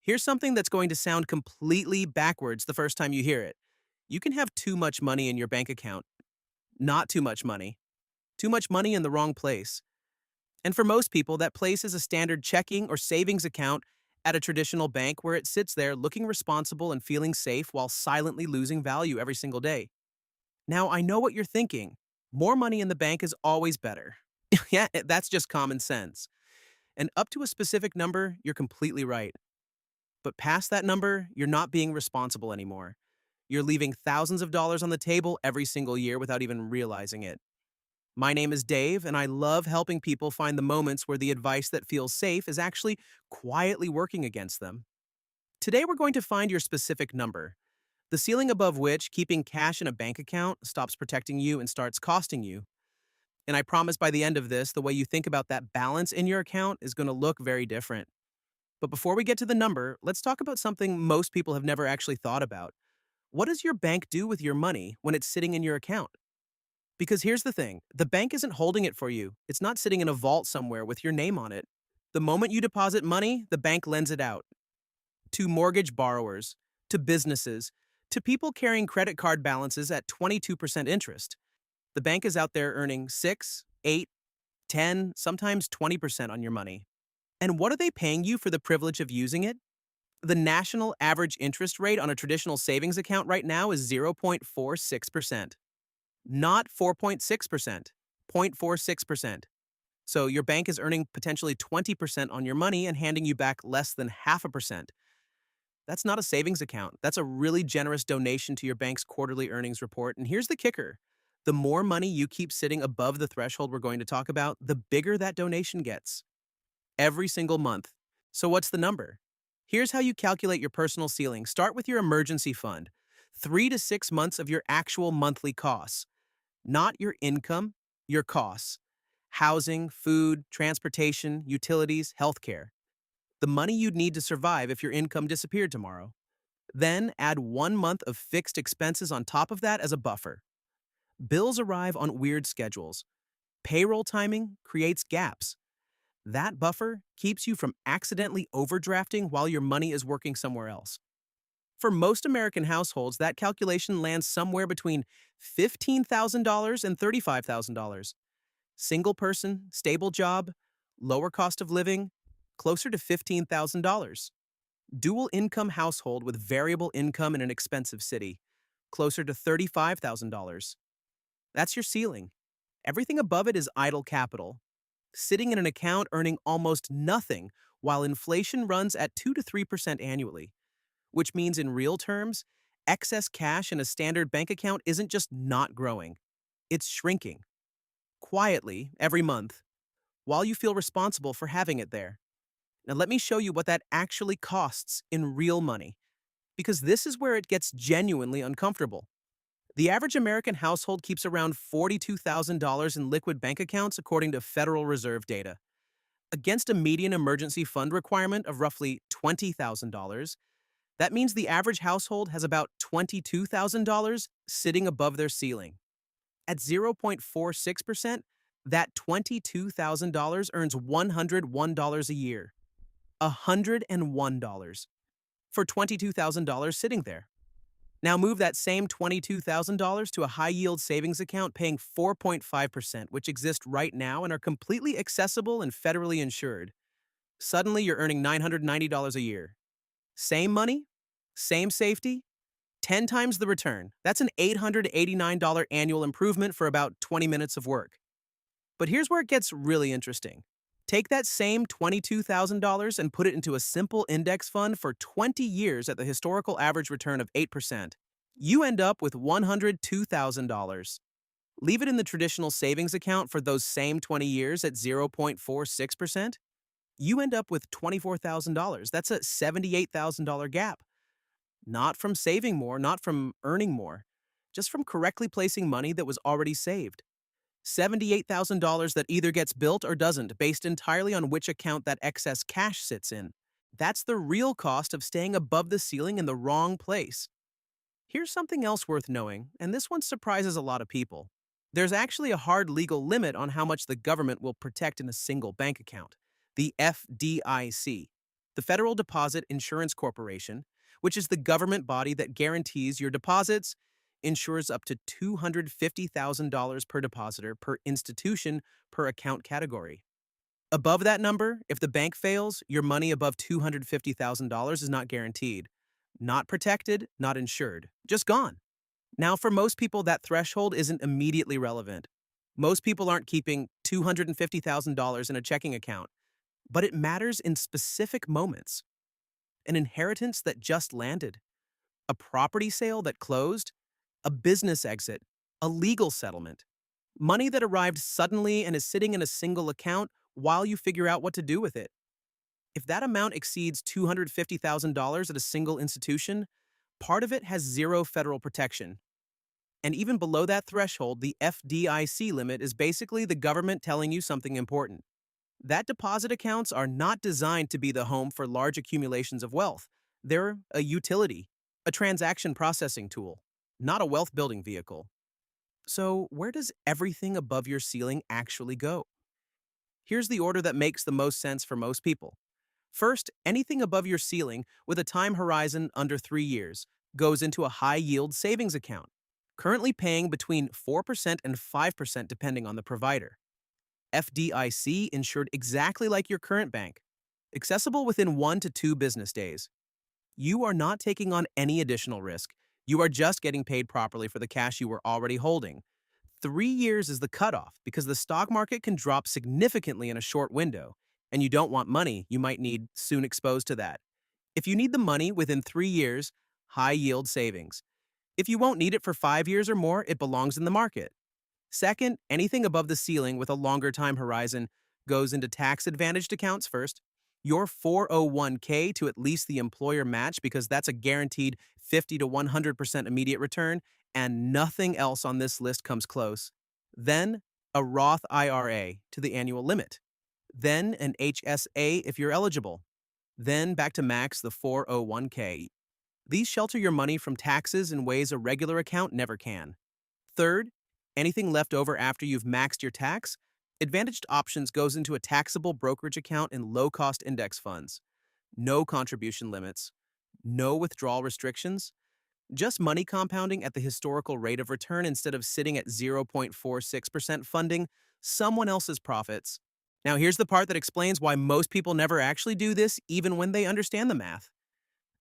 Here's something that's going to sound completely backwards the first time you hear it. You can have too much money in your bank account, not too much money in the wrong place. And for most people, that place is a standard checking or savings account at a traditional bank where it sits there looking responsible and feeling safe while silently losing value every single day. Now, I know what you're thinking. More money in the bank is always better. Yeah, that's just common sense. And up to a specific number, you're completely right. But past that number, you're not being responsible anymore. You're leaving thousands of dollars on the table every single year without even realizing it. My name is Dave, and I love helping people find the moments where the advice that feels safe is actually quietly working against them. Today, we're going to find your specific number, the ceiling above which keeping cash in a bank account stops protecting you and starts costing you. And I promise by the end of this, the way you think about that balance in your account is going to look very different. But before we get to the number, let's talk about something most people have never actually thought about. What does your bank do with your money when it's sitting in your account? Because here's the thing, the bank isn't holding it for you. It's not sitting in a vault somewhere with your name on it. The moment you deposit money, the bank lends it out to mortgage borrowers, to businesses, to people carrying credit card balances at 22% interest. The bank is out there earning 6, 8, 10, sometimes 20% on your money. And what are they paying you for the privilege of using it? The national average interest rate on a traditional savings account right now is 0.46%, not 4.6%, 0.46%. So your bank is earning potentially 20% on your money and handing you back less than half a percent. That's not a savings account. That's a really generous donation to your bank's quarterly earnings report. And here's the kicker. The more money you keep sitting above the threshold we're going to talk about, the bigger that donation gets. Every single month. So what's the number? Here's how you calculate your personal ceiling. Start with your emergency fund. 3 to 6 months of your actual monthly costs. Not your income, your costs. Housing, food, transportation, utilities, healthcare. The money you'd need to survive if your income disappeared tomorrow. Then add 1 month of fixed expenses on top of that as a buffer. Bills arrive on weird schedules. Payroll timing creates gaps. That buffer keeps you from accidentally overdrafting while your money is working somewhere else. For most American households, that calculation lands somewhere between $15,000 and $35,000. Single person, stable job, lower cost of living, closer to $15,000. Dual income household with variable income in an expensive city, closer to $35,000. That's your ceiling. Everything above it is idle capital, sitting in an account earning almost nothing while inflation runs at 2 to 3% annually, which means in real terms, excess cash in a standard bank account isn't just not growing, it's shrinking, quietly, every month, while you feel responsible for having it there. Now, let me show you what that actually costs in real money, because this is where it gets genuinely uncomfortable. The average American household keeps around $42,000 in liquid bank accounts, according to Federal Reserve data. Against a median emergency fund requirement of roughly $20,000, that means the average household has about $22,000 sitting above their ceiling. At 0.46%, that $22,000 earns $101 a year. $101 for $22,000 sitting there. Now move that same $22,000 to a high-yield savings account paying 4.5%, which exist right now and are completely accessible and federally insured. Suddenly, you're earning $990 a year. Same money, same safety, 10 times the return. That's an $889 annual improvement for about 20 minutes of work. But here's where it gets really interesting. Take that same $22,000 and put it into a simple index fund for 20 years at the historical average return of 8%. You end up with $102,000. Leave it in the traditional savings account for those same 20 years at 0.46%. You end up with $24,000. That's a $78,000 gap. Not from saving more, not from earning more, just from correctly placing money that was already saved. $78,000 that either gets built or doesn't, based entirely on which account that excess cash sits in. That's the real cost of staying above the ceiling in the wrong place. Here's something else worth knowing, and this one surprises a lot of people. There's actually a hard legal limit on how much the government will protect in a single bank account, the FDIC. The Federal Deposit Insurance Corporation, which is the government body that guarantees your deposits, insures up to $250,000 per depositor per institution per account category. Above that number, if the bank fails, your money above $250,000 is not guaranteed. Not protected, not insured, just gone. Now, for most people, that threshold isn't immediately relevant. Most people aren't keeping $250,000 in a checking account, but it matters in specific moments. An inheritance that just landed, a property sale that closed, a business exit, a legal settlement. Money that arrived suddenly and is sitting in a single account while you figure out what to do with it. If that amount exceeds $250,000 at a single institution, part of it has zero federal protection. And even below that threshold, the FDIC limit is basically the government telling you something important. That deposit accounts are not designed to be the home for large accumulations of wealth. They're a utility, a transaction processing tool, not a wealth building vehicle. So, where does everything above your ceiling actually go? Here's the order that makes the most sense for most people. First, anything above your ceiling with a time horizon under 3 years goes into a high yield savings account, currently paying between 4% and 5% depending on the provider. FDIC insured exactly like your current bank, accessible within 1 to 2 business days. You are not taking on any additional risk. You are just getting paid properly for the cash you were already holding. 3 years is the cutoff because the stock market can drop significantly in a short window, and you don't want money you might need soon exposed to that. If you need the money within 3 years, high yield savings. If you won't need it for 5 years or more, it belongs in the market. Second, anything above the ceiling with a longer time horizon goes into tax-advantaged accounts first. Your 401k to at least the employer match because that's a guaranteed 50 to 100% immediate return, and nothing else on this list comes close. Then, a Roth IRA to the annual limit. Then, an HSA if you're eligible. Then, back to max the 401k. These shelter your money from taxes in ways a regular account never can. Third, anything left over after you've maxed your tax, Advantaged Options goes into a taxable brokerage account in low-cost index funds. No contribution limits, no withdrawal restrictions, just money compounding at the historical rate of return instead of sitting at 0.46% funding someone else's profits. Now here's the part that explains why most people never actually do this even when they understand the math.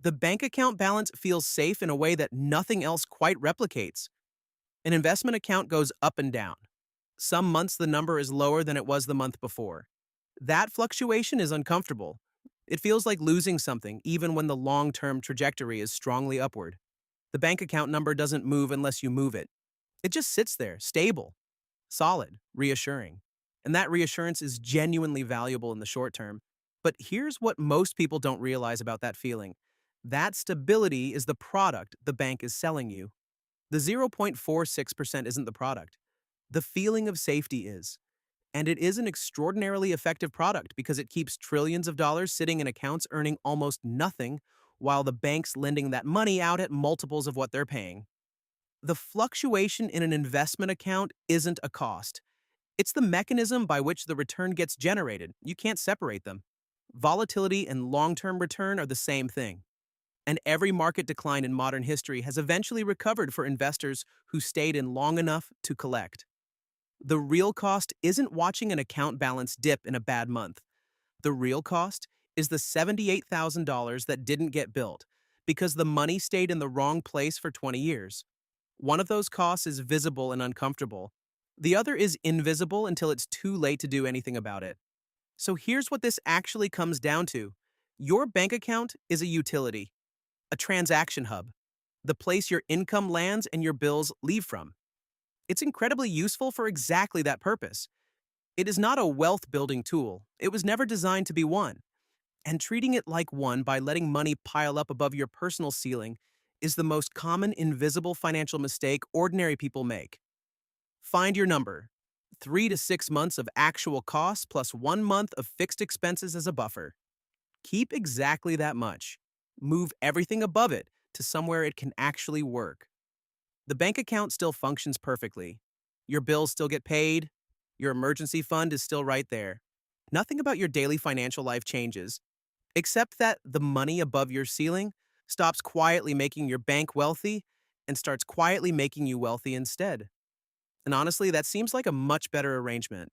The bank account balance feels safe in a way that nothing else quite replicates. An investment account goes up and down. Some months the number is lower than it was the month before. That fluctuation is uncomfortable. It feels like losing something even when the long-term trajectory is strongly upward. The bank account number doesn't move unless you move it. It just sits there, stable, solid, reassuring. And that reassurance is genuinely valuable in the short term. But here's what most people don't realize about that feeling. That stability is the product the bank is selling you. The 0.46% isn't the product. The feeling of safety is. And it is an extraordinarily effective product because it keeps trillions of dollars sitting in accounts earning almost nothing while the bank's lending that money out at multiples of what they're paying. The fluctuation in an investment account isn't a cost. It's the mechanism by which the return gets generated. You can't separate them. Volatility and long-term return are the same thing. And every market decline in modern history has eventually recovered for investors who stayed in long enough to collect. The real cost isn't watching an account balance dip in a bad month. The real cost is the $78,000 that didn't get built because the money stayed in the wrong place for 20 years. One of those costs is visible and uncomfortable. The other is invisible until it's too late to do anything about it. So here's what this actually comes down to. Your bank account is a utility, a transaction hub, the place your income lands and your bills leave from. It's incredibly useful for exactly that purpose. It is not a wealth-building tool. It was never designed to be one. And treating it like one by letting money pile up above your personal ceiling is the most common invisible financial mistake ordinary people make. Find your number. 3 to 6 months of actual costs plus 1 month of fixed expenses as a buffer. Keep exactly that much. Move everything above it to somewhere it can actually work. The bank account still functions perfectly. Your bills still get paid. Your emergency fund is still right there. Nothing about your daily financial life changes. except that the money above your ceiling stops quietly making your bank wealthy and starts quietly making you wealthy instead. And honestly, that seems like a much better arrangement.